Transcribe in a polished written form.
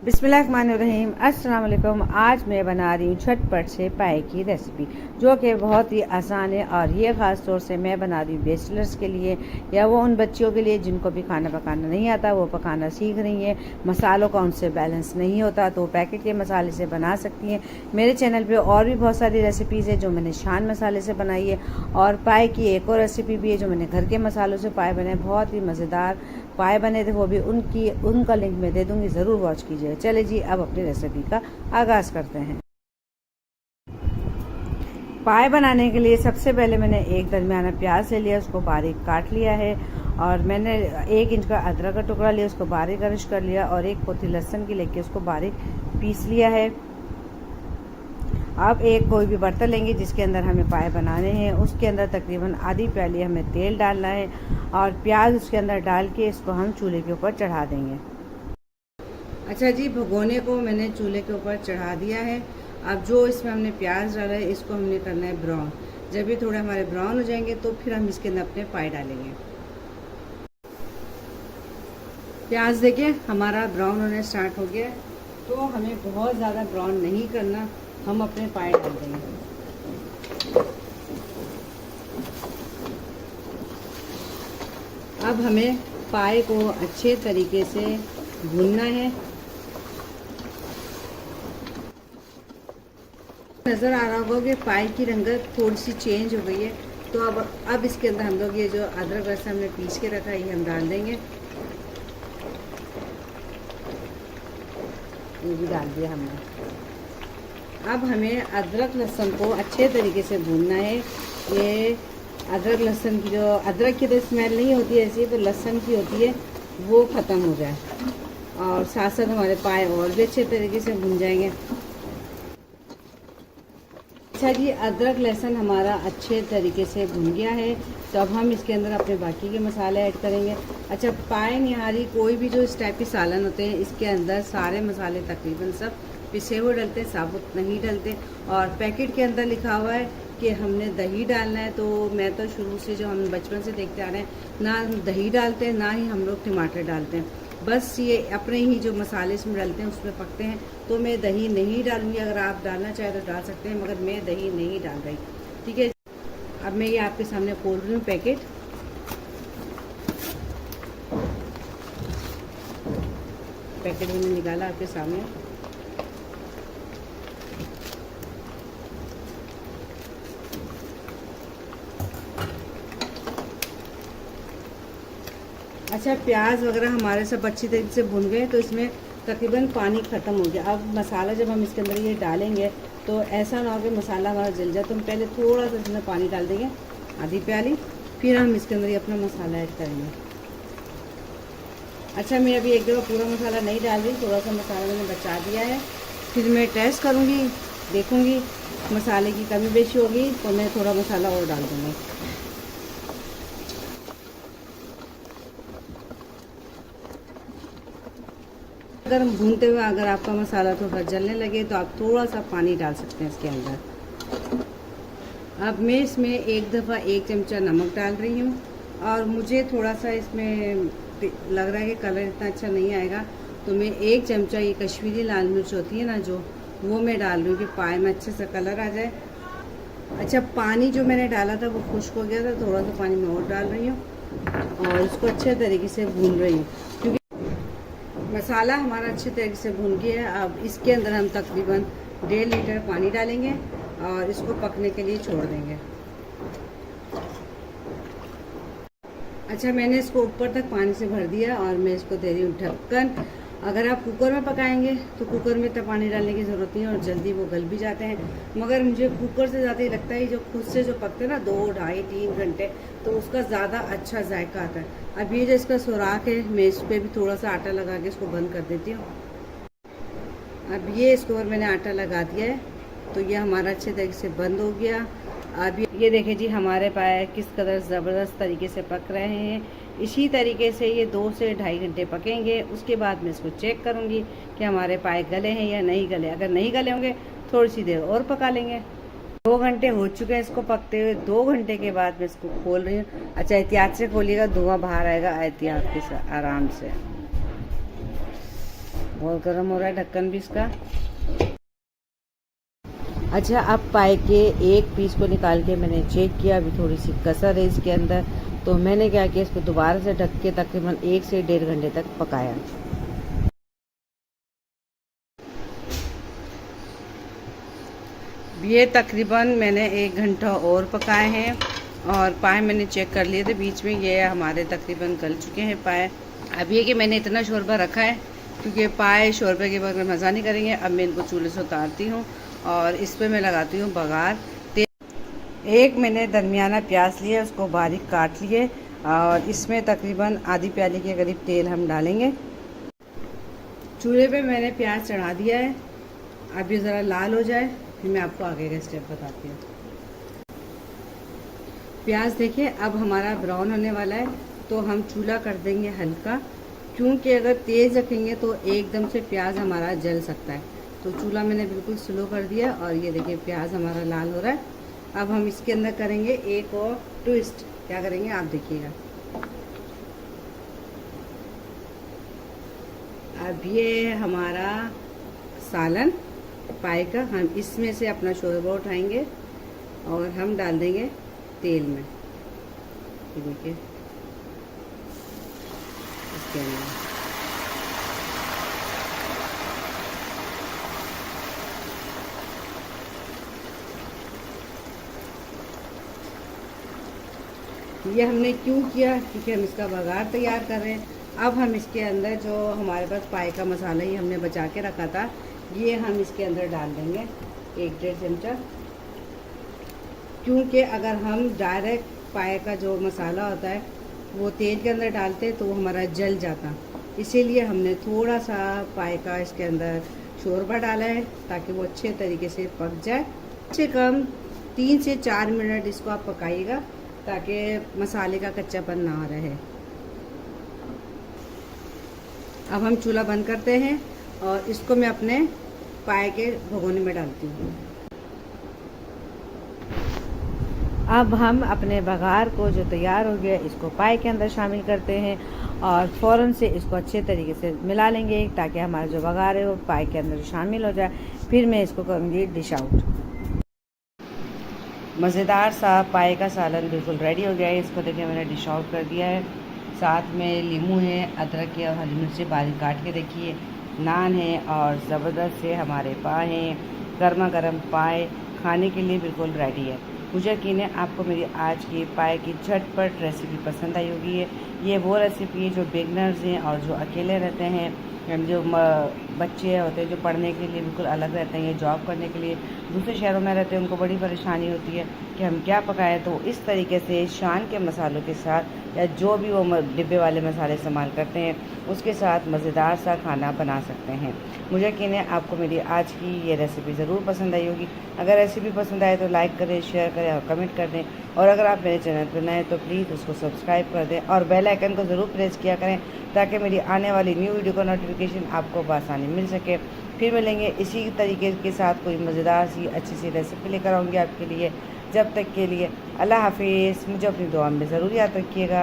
बिस्मिल्लाहिर्रहमानिर्रहीम। अस्सलाम वालेकुम। आज मैं बना रही हूँ झटपट से पाए की रेसिपी, जो कि बहुत ही आसान है। और ये ख़ास तौर से मैं बना रही हूँ बैचलर्स के लिए, या वो उन बच्चियों के लिए जिनको भी खाना पकाना नहीं आता, वो पकाना सीख रही हैं, मसालों का उनसे बैलेंस नहीं होता, तो पैकेट के मसाले से बना सकती हैं। मेरे चैनल पर और भी बहुत सारी रेसिपीज़ है जो मैंने शान मसाले से बनाई है, और पाए की एक और रेसिपी भी है जो मैंने घर के मसालों से पाए बने, बहुत ही मज़ेदार पाए बने थे। वो भी उनका लिंक मैं दे दूँगी, ज़रूर वॉच कीजिए। चले जी, अब अपनी रेसिपी का आगाज़ करते हैं। पाए बनाने के लिए सबसे पहले मैंने एक दरमियाना प्याज ले लिया, उसको बारीक काट लिया है। और मैंने 1 इंच का अदरक का टुकड़ा लिया, उसको बारीक क्रश कर लिया, और एक पोथी लहसुन की लेके उसको बारीक पीस लिया है। अब एक कोई भी बर्तन लेंगे जिसके अंदर हमें पाए बनाने हैं, उसके अंदर तकरीबन आधी प्याली हमें तेल डालना है, और प्याज उसके अंदर डाल के इसको हम चूल्हे के ऊपर चढ़ा देंगे। अच्छा जी, भगोने को मैंने चूल्हे के ऊपर चढ़ा दिया है। अब जो इसमें हमने प्याज डाला है, इसको हमने करना है ब्राउन। जब ये थोड़े हमारे ब्राउन हो जाएंगे तो फिर हम इसके अंदर अपने पाए डालेंगे। प्याज देखिए हमारा ब्राउन होने स्टार्ट हो गया, तो हमें बहुत ज़्यादा ब्राउन नहीं करना, हम अपने पाए डाल देंगे। अब हमें पाए को अच्छे तरीके से भूनना है। नज़र आ रहा होगा कि पाए की रंगत थोड़ी सी चेंज हो गई है। तो अब इसके अंदर हम लोग ये जो अदरक लहसुन हमने पीस के रखा है, ये हम डाल देंगे। ये भी डाल दिया हमने। अब हमें अदरक लहसुन को अच्छे तरीके से भूनना है। ये अदरक लहसुन की जो अदरक की तो स्मेल नहीं होती है ऐसी, तो लहसुन की होती है, वो ख़त्म हो जाए, और साथ साथ हमारे पाए और भी अच्छे तरीके से भून जाएंगे। अच्छा जी, अदरक लहसुन हमारा अच्छे तरीके से भुन गया है, तो अब हम इसके अंदर अपने बाकी के मसाले ऐड करेंगे। अच्छा, पाए निहारी कोई भी जो इस टाइप के सालन होते हैं, इसके अंदर सारे मसाले तकरीबन सब पिसे हुए डलते हैं, साबुत नहीं डलते। और पैकेट के अंदर लिखा हुआ है कि हमने दही डालना है, तो मैं तो शुरू से जो हम बचपन से देखते आ रहे हैं, ना दही डालते हैं ना ही हम लोग टमाटर डालते हैं, बस ये अपने ही जो मसाले इसमें डालते हैं उसमें पकते हैं। तो मैं दही नहीं डालूंगी, अगर आप डालना चाहें तो डाल सकते हैं, मगर मैं दही नहीं डाल रही। ठीक है, अब मैं ये आपके सामने खोल रही हूँ पैकेट। पैकेट मैंने निकाला आपके सामने। अच्छा, प्याज वगैरह हमारे सब अच्छी तरीके से भुन गए, तो इसमें तकरीबन पानी ख़त्म हो गया। अब मसाला जब हम इसके अंदर ये डालेंगे, तो ऐसा ना हो कि मसाला हमारा जल जाए, तो हम पहले थोड़ा सा इसमें पानी डाल देंगे, आधी प्याली, फिर हम इसके अंदर ये अपना मसाला ऐड करेंगे। अच्छा, मैं अभी एक दफ़ा पूरा मसाला नहीं डाल रही, थोड़ा सा मसाला मैंने बचा दिया है। फिर मैं टेस्ट करूँगी, देखूँगी मसाले की कमी बेशी होगी तो मैं थोड़ा मसाला और डाल दूँगी। अगर भूनते हुए अगर आपका मसाला थोड़ा जलने लगे, तो आप थोड़ा सा पानी डाल सकते हैं इसके अंदर। अब मैं इसमें एक दफ़ा 1 चमचा नमक डाल रही हूँ, और मुझे थोड़ा सा इसमें लग रहा है कि कलर इतना अच्छा नहीं आएगा, तो मैं 1 चमचा ये कश्मीरी लाल मिर्च होती है ना जो, वो मैं डाल रही हूँ कि पाए में अच्छे से कलर आ जाए। अच्छा, पानी जो मैंने डाला था वो खुश्क हो गया था, थोड़ा सा पानी मैं और डाल रही हूँ, और इसको अच्छे तरीके से भून रही हूँ, क्योंकि मसाला हमारा अच्छे तरीके से भून गया है। अब इसके अंदर हम तकरीबन 1.5 लीटर पानी डालेंगे, और इसको पकने के लिए छोड़ देंगे। अच्छा, मैंने इसको ऊपर तक पानी से भर दिया, और मैं इसको दे रही हूँ ढक्कन। अगर आप कुकर में पकाएंगे तो कुकर में इतना पानी डालने की ज़रूरत नहीं है, और जल्दी वो गल भी जाते हैं, मगर मुझे कुकर से ज़्यादा ही लगता है जो खुद से जो पकते हैं ना 2, 2.5, 3 घंटे, तो उसका ज़्यादा अच्छा जायका आता है। अब ये जो इसका सुराख है, मैं इस पर भी थोड़ा सा आटा लगा के इसको बंद कर देती हूँ। अब ये इसके ऊपर मैंने आटा लगा दिया है, तो ये हमारा अच्छे तरीके से बंद हो गया। अब ये देखिए जी, हमारे पाए किस कदर ज़बरदस्त तरीके से पक रहे हैं। इसी तरीके से ये 2 से 2.5 घंटे पकेंगे। उसके बाद मैं इसको चेक करूँगी कि हमारे पाए गले हैं या नहीं गले। अगर नहीं गले होंगे थोड़ी सी देर और पका लेंगे। 2 घंटे हो चुके हैं इसको पकते हुए। 2 घंटे के बाद मैं इसको खोल रही हूँ। अच्छा, एहतियात से खोलिएगा, धुआं बाहर आएगा, एहतियात के साथ आराम से। बहुत गर्म हो रहा है ढक्कन भी इसका। अच्छा, अब पाए के एक पीस को निकाल के मैंने चेक किया, अभी थोड़ी सी कसर है इसके अंदर, तो मैंने क्या किया, इसको दोबारा से ढक के तकरीबन 1 से 1.5 घंटे तक पकाया। ये तकरीबन मैंने 1 घंटा और पकाए हैं और पाए मैंने चेक कर लिए थे बीच में, ये हमारे तकरीबन गल चुके हैं पाए। अब ये कि मैंने इतना शोरबा रखा है क्योंकि पाए शोरबे के बगैर मज़ा नहीं करेंगे। अब मैं इनको चूल्हे से उतारती हूँ और इस पर मैं लगाती हूँ बघार। एक मैंने दरमियाना प्याज लिया, उसको बारीक काट लिए और इसमें तकरीबन आधी प्याली के करीब तेल हम डालेंगे। चूल्हे पे मैंने प्याज चढ़ा दिया है, अब ये ज़रा लाल हो जाए फिर मैं आपको आगे का स्टेप बताती हूँ। प्याज देखिए अब हमारा ब्राउन होने वाला है, तो हम चूल्हा कर देंगे हल्का, क्योंकि अगर तेज़ रखेंगे तो एकदम से प्याज हमारा जल सकता है। तो चूल्हा मैंने बिल्कुल स्लो कर दिया और ये देखिए प्याज हमारा लाल हो रहा है। अब हम इसके अंदर करेंगे एक और ट्विस्ट। क्या करेंगे आप देखिएगा। अब ये हमारा सालन पाए का, हम इसमें से अपना शोरबा उठाएंगे और हम डाल देंगे तेल में। ये देखिए इसके अंदर ये हमने क्यों किया, क्योंकि हम इसका बघार तैयार कर रहे हैं। अब हम इसके अंदर जो हमारे पास पाए का मसाला ही हमने बचा के रखा था, ये हम इसके अंदर डाल देंगे 1-1.5 चमचा, क्योंकि अगर हम डायरेक्ट पाए का जो मसाला होता है वो तेल के अंदर डालते तो वो हमारा जल जाता। इसीलिए हमने थोड़ा सा पाए का इसके अंदर शोरबा डाला है ताकि वो अच्छे तरीके से पक जाए। कम से कम 3 से 4 मिनट इसको आप पकाइएगा ताकि मसाले का कच्चापन ना रहे। अब हम चूल्हा बंद करते हैं और इसको मैं अपने पाए के भगोने में डालती हूँ। अब हम अपने बघार को जो तैयार हो गया इसको पाए के अंदर शामिल करते हैं और फ़ौरन से इसको अच्छे तरीके से मिला लेंगे ताकि हमारा जो बघार है वो पाए के अंदर शामिल हो जाए। फिर मैं इसको करूँगी डिश आउट। मज़ेदार सा पाए का सालन बिल्कुल रेडी हो गया है। इसको देखिए मैंने डिश आउट कर दिया है। साथ में नींबू है, अदरक के और हरी मिर्ची बारीक काट के देखिए, नान है और ज़बरदस्त से हमारे पाए हैं। गर्मा गर्म पाए खाने के लिए बिल्कुल रेडी है। मुझे यकीन है आपको मेरी आज की पाए की झटपट रेसिपी पसंद आई होगी। ये वो रेसिपी है जो बिगनर्स हैं और जो अकेले रहते हैं, जो बच्चे होते हैं जो पढ़ने के लिए बिल्कुल अलग रहते हैं, ये जॉब करने के लिए दूसरे शहरों में रहते हैं, उनको बड़ी परेशानी होती है कि हम क्या पकाएं। तो इस तरीके से शान के मसालों के साथ या जो भी वो डिब्बे वाले मसाले इस्तेमाल करते हैं उसके साथ मज़ेदार सा खाना बना सकते हैं। मुझे यकीन है आपको मेरी आज की ये रेसिपी ज़रूर पसंद आई होगी। अगर रेसिपी पसंद आए तो लाइक करें, शेयर करें और कमेंट कर दें। और अगर आप मेरे चैनल पर नए तो प्लीज़ उसको सब्सक्राइब कर दें और बेल आइकन को ज़रूर प्रेस किया करें ताकि मेरी आने वाली न्यू वीडियो का नोटिफिकेशन आपको बआसानी मिल सके। फिर मिलेंगे इसी तरीके के साथ कोई मज़ेदार सी अच्छी सी रेसिपी लेकर आऊँगी आपके लिए। जब तक के लिए अल्लाह हाफिज़। मुझे अपनी दुआ में ज़रूर याद रखिएगा।